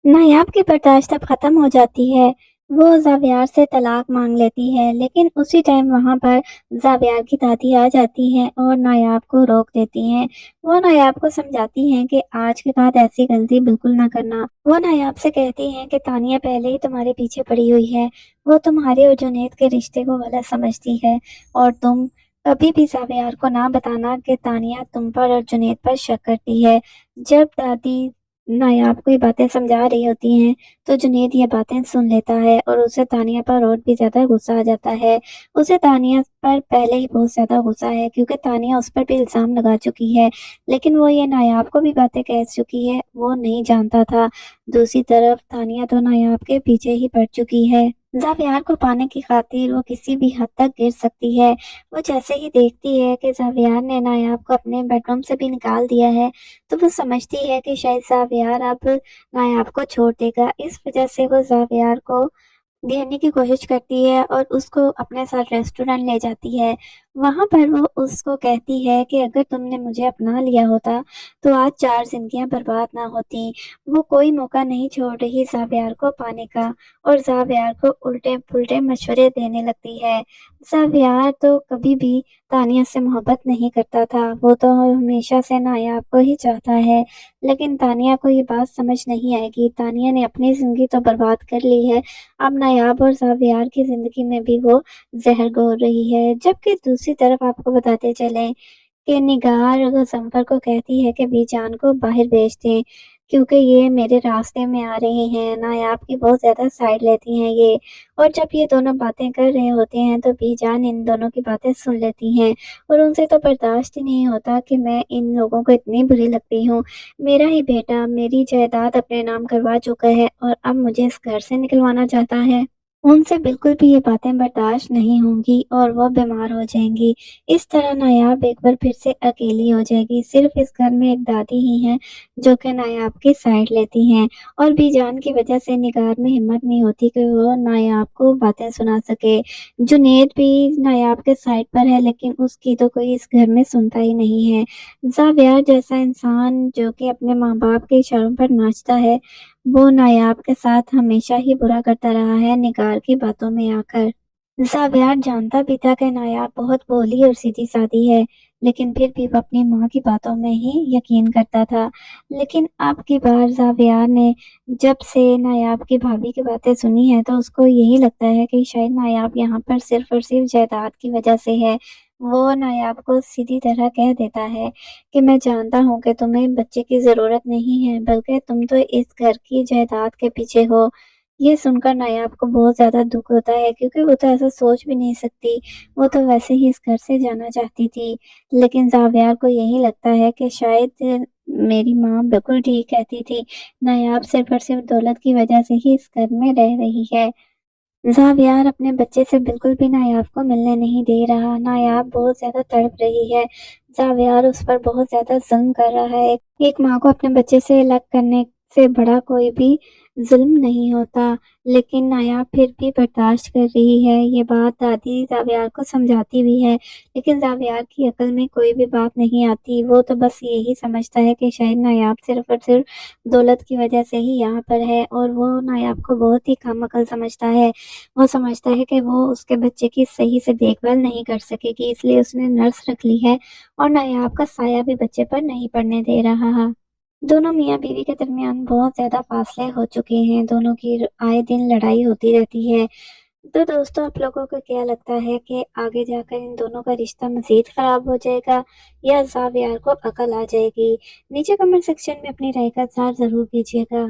नायाब की बर्दाश्त अब खत्म हो जाती है। वो ज़ावियार से तलाक मांग लेती है, लेकिन उसी टाइम वहाँ पर ज़ावियार की दादी आ जाती हैं और नायाब को रोक देती हैं। वो नायाब को समझाती हैं कि आज के बाद ऐसी गलती बिल्कुल ना करना। वो नायाब से कहती हैं कि तानिया पहले ही तुम्हारे पीछे पड़ी हुई है। वो तुम्हारे और जुनैद के रिश्ते को गलत समझती है और तुम कभी भी ज़ावियार को ना बताना कि तानिया तुम पर और जुनैद पर शक करती है। जब दादी नायाब को ये बातें समझा रही होती हैं, तो जुनैद ये बातें सुन लेता है और उसे तानिया पर और भी ज़्यादा गुस्सा आ जाता है। उसे तानिया पर पहले ही बहुत ज़्यादा गुस्सा है, क्योंकि तानिया उस पर भी इल्ज़ाम लगा चुकी है, लेकिन वो ये नायाब को भी बातें कह चुकी है, वो नहीं जानता था। दूसरी तरफ तानिया तो नायाब के पीछे ही पड़ चुकी है। ज़ावियार को पाने की खातिर वो किसी भी हद तक गिर सकती है। वो जैसे ही देखती है कि ज़ावियार ने नायाब को अपने बेडरूम से भी निकाल दिया है, तो वो समझती है कि शायद ज़ावियार अब नायाब को छोड़ देगा। इस वजह से वो ज़ावियार को घेरने की कोशिश करती है और उसको अपने साथ रेस्टोरेंट ले जाती है। वहाँ पर वो उसको कहती है कि अगर तुमने मुझे अपना लिया होता, तो आज 4 ज़िंदगियाँ बर्बाद ना होती। वो कोई मौका नहीं छोड़ रही ज़ावियार को पाने का और ज़ावियार को उल्टे-पुल्टे मशवरे देने लगती है। ज़ावियार तो कभी भी तानिया से मोहब्बत नहीं करता था, वो तो हमेशा से नायाब को ही चाहता है। लेकिन तानिया को ये बात समझ नहीं आएगी। तानिया ने अपनी ज़िंदगी तो बर्बाद कर ली है, अब नायाब और ज़ावियार की ज़िंदगी में भी वो ज़हर घोल रही है। जबकि दूसरी तरफ आपको बताते चलें कि निगार गज़नफ़र को कहती है कि बीजान को बाहर भेज दें, क्योंकि ये मेरे रास्ते में आ रहे हैं। नायाब की बहुत ज़्यादा साइड लेती हैं ये, और जब ये दोनों बातें कर रहे होते हैं तो बीजान इन दोनों की बातें सुन लेती हैं और उनसे तो बर्दाश्त ही नहीं होता कि मैं इन लोगों को इतनी बुरी लगती हूँ। मेरा ही बेटा मेरी जायदाद अपने नाम करवा चुका है और अब मुझे इस घर से निकलवाना चाहता है। उनसे बिल्कुल भी ये बातें बर्दाश्त नहीं होंगी और वो बीमार हो जाएँगी। इस तरह नायाब एक बार फिर से अकेली हो जाएगी। सिर्फ़ इस घर में एक दादी ही हैं जो कि नायाब की साइड लेती हैं, और बीजान की वजह से निगार में हिम्मत नहीं होती कि वो नायाब को बातें सुना सके। जुनैद भी नायाब के साइड पर है, लेकिन उसकी तो कोई इस घर में सुनता ही नहीं है। ज़ावियार जैसा इंसान जो कि अपने माँ-बाप के इशारों पर नाचता है, वो नायाब के साथ हमेशा ही बुरा करता रहा है निगार की बातों में आकर। ज़ावियार जानता भी था कि नायाब बहुत भोली और सीधी-सादी है, लेकिन फिर भी वो अपनी माँ की बातों में ही यकीन करता था। लेकिन अब की बार ज़ावियार ने जब से नायाब की भाभी की बातें सुनी हैं, तो उसको यही लगता है कि शायद नायाब यहाँ पर सिर्फ़ और सिर्फ़ जायदाद की वजह से है। वो नायाब को सीधी तरह कह देता है कि मैं जानता हूँ कि तुम्हें बच्चे की ज़रूरत नहीं है, बल्कि तुम तो इस घर की जायदाद के पीछे हो। ये सुनकर नायाब को बहुत ज़्यादा दुःख होता है, क्योंकि वो तो ऐसा सोच भी नहीं सकती, वो तो वैसे ही इस घर से जाना चाहती थी। लेकिन ज़ावियार को यही लगता है कि शायद मेरी माँ बिल्कुल ठीक कहती थी, नायाब सिर्फ़ और सिर्फ़ दौलत की वजह से ही इस घर में रह रही है। ज़ावियार अपने बच्चे से बिल्कुल भी नायाब को मिलने नहीं दे रहा। नायाब बहुत ज़्यादा तड़प रही है। ज़ावियार उस पर बहुत ज़्यादा ज़ुल्म कर रहा है। एक माँ को अपने बच्चे से अलग करने से बड़ा कोई भी ज़ुल्म नहीं होता, लेकिन नायाब फिर भी बर्दाश्त कर रही है। ये बात दादी ज़ावियार को समझाती भी है, लेकिन ज़ावियार की अक्ल में कोई भी बात नहीं आती। वो तो बस यही समझता है कि शायद नायाब सिर्फ़ और सिर्फ़ दौलत की वजह से ही यहाँ पर है, और वो नायाब को बहुत ही कम अकल समझता है। वो समझता है कि वो उसके बच्चे की सही से देखभाल नहीं कर सकेगी, इसलिए उसने नर्स रख ली है और नायाब का साया भी बच्चे पर नहीं पड़ने दे रहा है। दोनों मियाँ-बीवी के दरमियान बहुत ज़्यादा फासले हो चुके हैं, दोनों की आए दिन लड़ाई होती रहती है। तो दोस्तों, आप लोगों को क्या लगता है कि आगे जाकर इन दोनों का रिश्ता मज़ीद ख़राब हो जाएगा या ज़ावियार को अकल आ जाएगी? नीचे कमेंट सेक्शन में अपनी राय का इज़हार ज़रूर कीजिएगा।